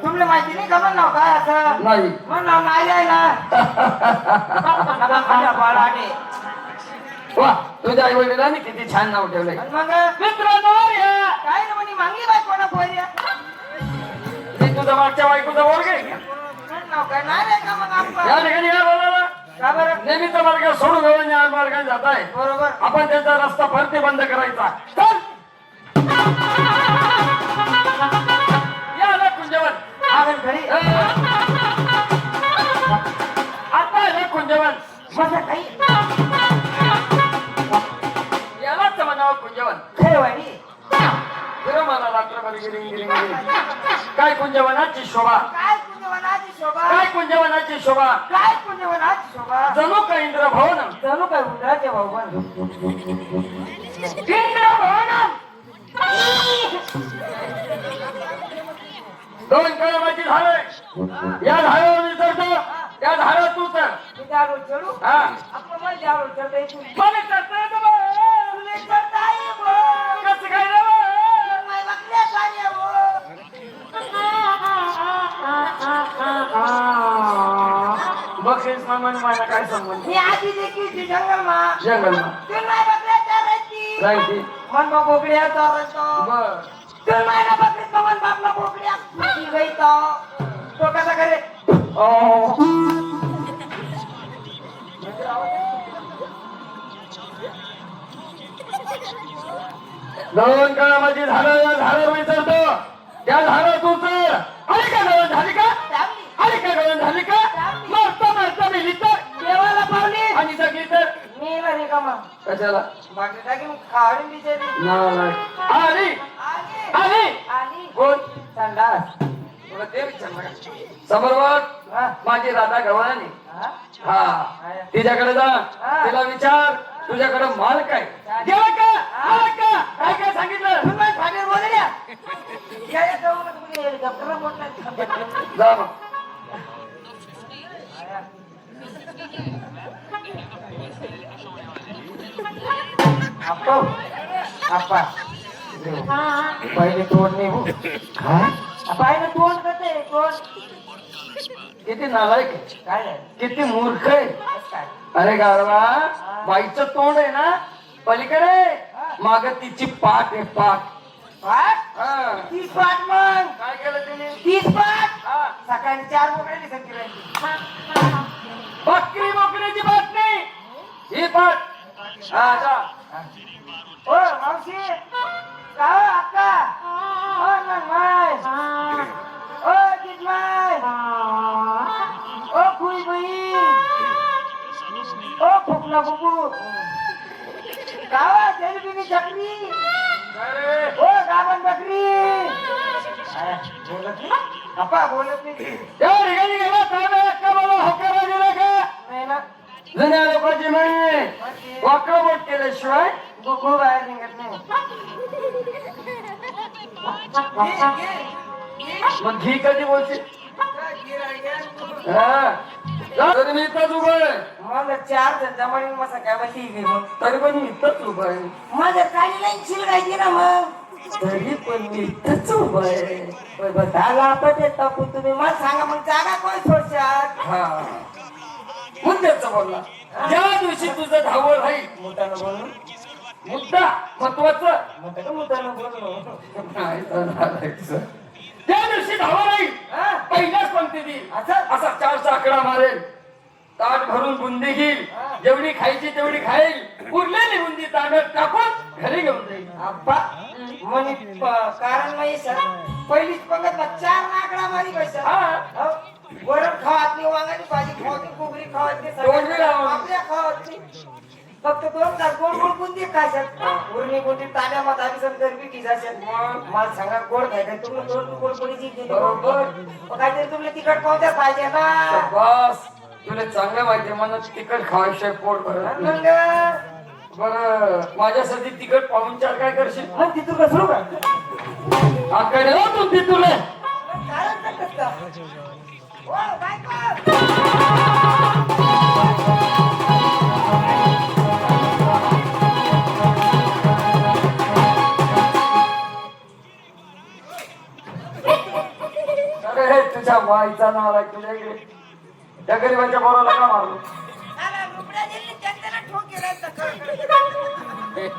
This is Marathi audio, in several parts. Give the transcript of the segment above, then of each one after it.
तुमला माहिती नाही का मग नाव काय असं नाही मग नाव नाही आहे ना बाळाने वा तुझ्या आई वडिलांनी किती छान नाव ठेवलंय मग मित्रांनो काय ना म्हणे मागली बाय कोणा पोरी मी तुझ्या मागच्या बायकोचा वर्ग आहे का? नाव काय नाही रे का मग आपण या ठिकाणी काय बोलायला का बरं नेहमीचा मार्ग सोडून घेऊन या मार्गाने जात आहे बरोबर आपण त्याचा रस्ता भरती बंद करायचा चल या आला कुंजवन आपण घरी आता आला कुंजवन माझं काही यालाच म्हणावं कुंजवन खरं वाणी फिरो मला रात्रभर गिरिंग गिरिंग गिरिंग काय कुंजवनाची शोभा काय पुण्यवनाची शोभा काय कुंजवनाची शोभा काय पुण्यवनाची शोभा जणू का इंद्र भवन जणू काय उंदराचे भाऊबंद इंद्र भवन दोन कळमाची झाडे या झाडावर मी चढतो त्या झाडावर तू चढ मी त्यावर चढू हा आपण मला त्यावर चढता येतो मला चढता येतं बा. तुला चढता येईल कसं काय रे बा? मला वाकल्या काय बक्षीस मामाने मला काय संबंध मी आधी देखील जंगलमा जंगलमा तुला नाही बकऱ्या चारायची राहते मन मग बोकड्या चारायचो बर तुला नाही ना बकरीत मन बापला बोकड्या ती गई तो कसा करे दोन कळमाची झाडं या झाडावर मी चढतो त्या झाडावर तू चढ अरे का गळण झाली का अरे का गळण झाली का मारता मारता मेली तर देवाला पावली आणि जगली तर मेला रे कामा कशाला बाकी टाकीन खाडून बिचारी नाही आली आली आली आली कोण संडास तुला ते विचारलं का समोर बघ माझी राधा गव्हाणी हा तिच्याकडे जा तिला विचार तुझ्याकडे माल काय गेला का आला का काय काय सांगितलं तुम्ही फाडीवर बोलल्या या जाऊन तुम्ही हेलिकॉप्टर बोलतात जा मग आपा आपा पहिले तोड नाही हो पहिले तोड करते तोड किती नालायक आहे काय आहे? किती मूर्ख आहे काय अरे गारवा बाईचं तोंड आहे ना पलीकडे माग तिची पाठ आहे पाठ पाठ हा. 30 पाठ मग काय केलं तिने 30 पाठ हा. सकाळी 4 मोकळ्याची संख्या बकरी बोकरीची पाठ नाही ही पाठ हा जा ओ मावशी का अक्का ओ नंदमाय ओ जिजमाय ओ खुई बुई ओ फुकला बुबू कावा जलबिनी चकरी अरे ओ गाबन बकरी बोलत नाही अप्पा बोलत नाही या ठिकाणी गेला त्याने अक्का मला होकार दिला का नाही ना जुन्या लोकांची म्हणे वाकडं बोट केल्याशिवाय गुगू बाहेर निघत नाही मग घी कधी बोलशील हा. जा, तरी मी इथंच उभं आहे मला 4 जण जमाडून मसा काय बसली गेली मग तरी पण मी इथंच उभं आहे माझं काळी लाईन शिलगायची ना मग तरी पण मी इथंच उभं आहे बघायला आपण टाकू तुम्ही मला सांगा मग जागा कोण सोडशात हा मुद्द्याचं बोलला ज्या दिवशी तुझं धावळ राहील मोठ्यानं बोलू मुद्दा महत्वाचं मोठ्यानं बोलू नाही तर नालायचं. त्या दिवशी धावळ राहील पहिल्याच पंक्तीतील असा 4चा आकडा मारेल ताट भरून बुंदी घेईल जेवढी खायची तेवढी खाईल उरलेली बुंदी ताटात टाकून घरी घेऊन जाईल आप्पा म्हणे कारण नाही सर पहिलीच पंगत 4 आकडा मारी पैसा वरण खावातली वांगाची भाजी खावायची कोबरी खावायची तोंडी लावा. आपल्या खावायची फक्त 2 तास गोड गोड बुंदी खायच्यात उरणी बुंदी ताण्या मत आम्ही सर गरबी किजायच्यात मला सांगा गोड खायचं तुम्ही 2 गोड पोळीची दिली बरोबर काहीतरी तुम्ही तिखट पावत्या पाहिजे ना बस तुला चांगलं माहिती मला तिखट खावायशिवाय पोट भरत नाही. मग बरं माझ्यासाठी तिखट पाहुणचार काय करशील मग तिथून कसं का आकडे तू तिथुले कारण कसं ओ बायको अरे हे तुझ्या माईचा नाव आहे तुझ्या इकडे त्या गरीबाच्या पोराला का मारलो आला, रुपड्या दिली, त्यांना ठोक गेला, तकड.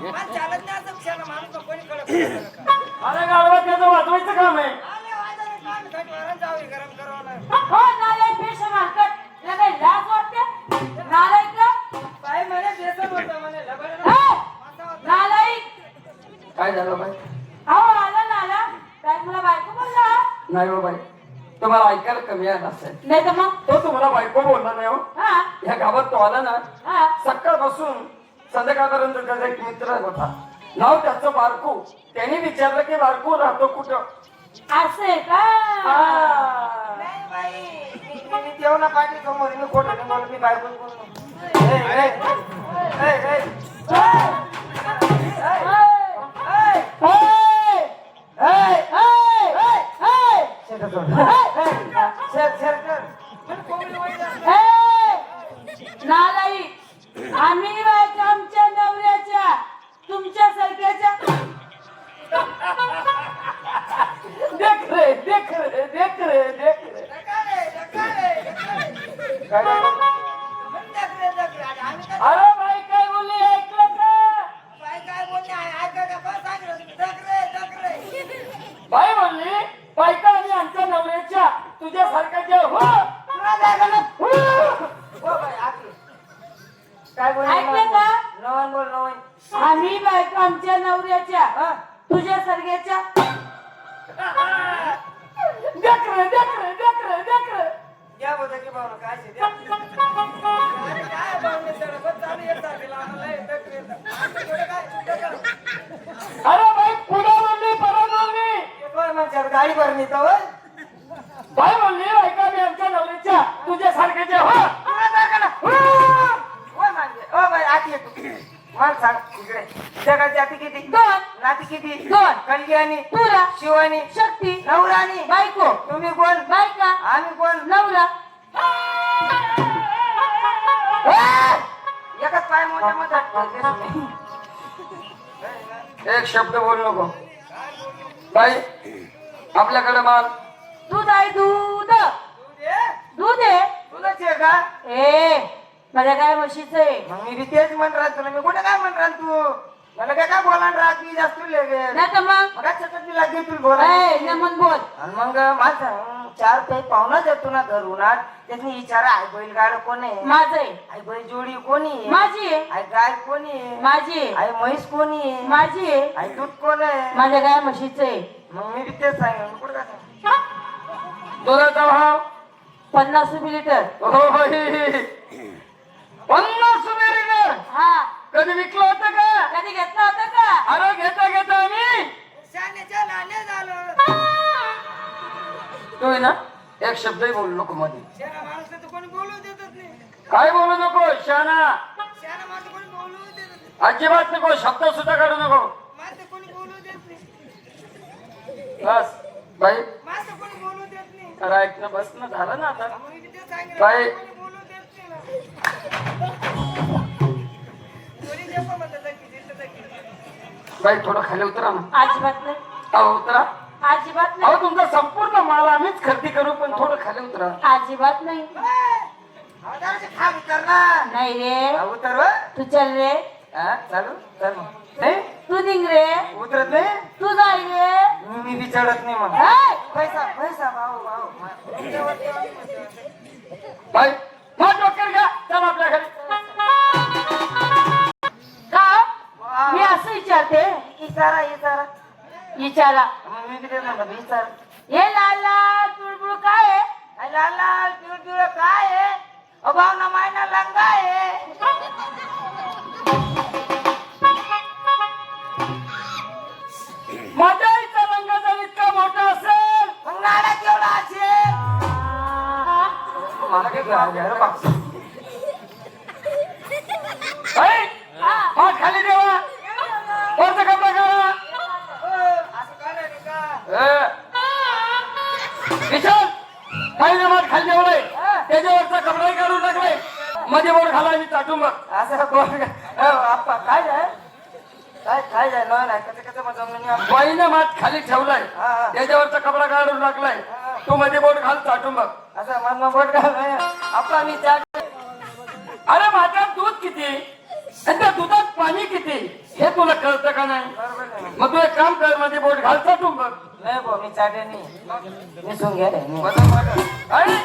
मला चालत नाही असं क्षण, माणूस कोणी कडक करत नाही. अरे गाडवा त्याचं वाचवायचं काम आहे आले, वाजवलं, काम घटवरून जाऊ, हे गरम करवलं. हो नालायक पेशा मारकट तुला काही लाज वाटते नालायक का? काय म्हणे, बेसन होतं म्हणे, लबाड हे, मासा होता. नालायक काय झालं बाई अहो आला नाला काय तुला बायको बोलला नाही हो बाई तुम्हाला ऐकायला कमी आहे असेल नाही तर मग तो तुम्हाला बायको बोलला नाही हो हा या गावात तो आला ना हा सकाळपासून संध्याकाळपर्यंत त्याचा एक मित्र होता नाव त्याचं बारकू त्यांनी विचारलं की बारकू राहतो कुठं असं आहे का नाही बाई, मी जेवणा पाठी समोर, मी खोटं नाही बोलत, मी बायकोच बोललो. ए, ए, ए, ए, ए. नालायक आम्ही बायका आमच्या नवऱ्याच्या तुमच्या सारख्याच्या देख रे देख रे देख रे देख रे काय अरे बाई काय बोलली ऐकलं का बाई म्हणली बायका आणि आमच्या नवऱ्याच्या तुझ्या सारख्याच्या हो ऐकलं का? नवन बोल नवन. आम्ही बायका आमच्या नवऱ्याच्या तुझ्या सारख्याच्या देख रे देख रे देख रे देख रे द्या बोलता की भाऊ काय शे, द्या. काय भाऊ नाही सर, बस चालू येत आहे, आम्हाला हे टक येतं. आता थोडं काय, टक. अरे बाई पुढे बोलली परत बोलली एक वेळ म्हणतात, गाडी भरणी तर होय. बाई म्हणली बायका आणि आमच्या नवऱ्याच्या तुझ्या सारख्याच्या हो पुढं जा का ना? होय म्हणजे, ओ बाई, आत ये तू. मला सांग इकडे, जगात जाती किती? दोन. नाती किती? दोन. कल्याणी, तुरा शिवानी, शक्ती नवराणी. बायको तुम्ही कोण? बायका आम्ही कोण? नवरा एकच पाय मोठ्या मोठ्या. एक शब्द बोल नको बाई आपल्याकडे माल दूध आहे दूध दूध आहे तुलाच आहे का? ए माझ्या काय म्हशीच आहे मग मी बी तेच म्हण राहत तुला, मी कुठे काय म्हण राहत तू? मला काय बोलान राहत मी जास्त लगेच. नाही तर मग मग सतत मी लागली तुला बोला. ए नमन बोल आणि मग माझं चार काही पाहुणाच येतो ना घरून आज, त्याने विचारा आई बैल गाड कोण आहे, माझं आहे आई बैल जोडी कोणी आहे, माझी आहे आई गाय कोणी आहे, माझी आहे आई म्हैस कोणी आहे, माझी आहे आई दूध कोण आहे. माझ्या काय म्हशीच आहे मग मी बी तेच सांगेन, कुठं काय सांगेन? दुधाचा भाव 50 रुपये लिटर हो 50 रुपये लिटर हा कधी विकलं होतं का कधी घेतलं होतं का अरे घेता घेता आम्ही शाण्याच्या लाल्या झालं. तू आहे ना एक शब्दही बोलू नको मध्ये शाना माणूस तर कोणी बोलू देतच नाही. काय बोलू नको शाना शाना माणूस कोणी बोलू देतच नाही. अजिबात नको शब्द सुद्धा काढू नको माझं कोणी बोलू देत नाही. बस बाई माझं कोणी बोलू देत नाही. अरे ऐकणं बस ना झालं ना आता मग मी तेच सांगेन, बाई. कोणी बोलू देत नाही ना. कोणी देतो म्हणतं जगी, देतं जगी. बाई थोडं खाली उतरा ना अजिबात नाही अहो उतरा अजिबात अहो नाही तुमचा संपूर्ण माल आम्हीच खरेदी करू पण थोडं खाली उतरा अजिबात नाही अहो, जराशी खाली कर ना. नाही रे अहो, उतर व. तू चल रे हा, चालू चल मग. नाही तू निघ रे उतरत नाही. तू जाय रे मी बी चढत नाही मग. हाय. पैसा पैसा भाऊ भाऊ देवा, देवा, देवा. बाई हात डोक्यावर घ्या चल आपल्या घरी का वा. मी असं विचारते इचारा इचारा. विचारा मग मी बी तेच म्हणतो, इचार. हे लाल लाल तुळबुळ काय आहे अरे लाल लाल पिवळ पिवळ काय आहे? अभाव ना मायना लंगा आहे. माझ्या आईचा रंग जर इतका मोठा असेल मग नाडा केवढा असेल? मला काय घ्यायला पाहिजे हात खाली देवा वरचा कपडा काढा असं काय नाही का? विशाल काही मात खाली देवलाय त्याच्यावरचा कपडाही काढून टाकलाय मध्ये वर घाला मी चाटून बघ असं कोण आप्पा काय आहे? काय काय आहे? नाही कसं कसं मग जमलं नाही. बाईनं मात खाली ठेवलाय हा. त्याच्यावरचा कपडा काढून टाकलाय तू मध्ये बोट घाल चाटून बघ. असं मन बोट घाल आपला मी चाट अरे माझ्यात दूध किती आणि त्या दुधात पाणी किती हे तुला कळतं का नाही? बरोबर आहे. मग तू एक काम कर, मध्ये बोट घाल चाटून बघ. नाही भाऊ मी चाटे नाही मी सोंग घ्या अरे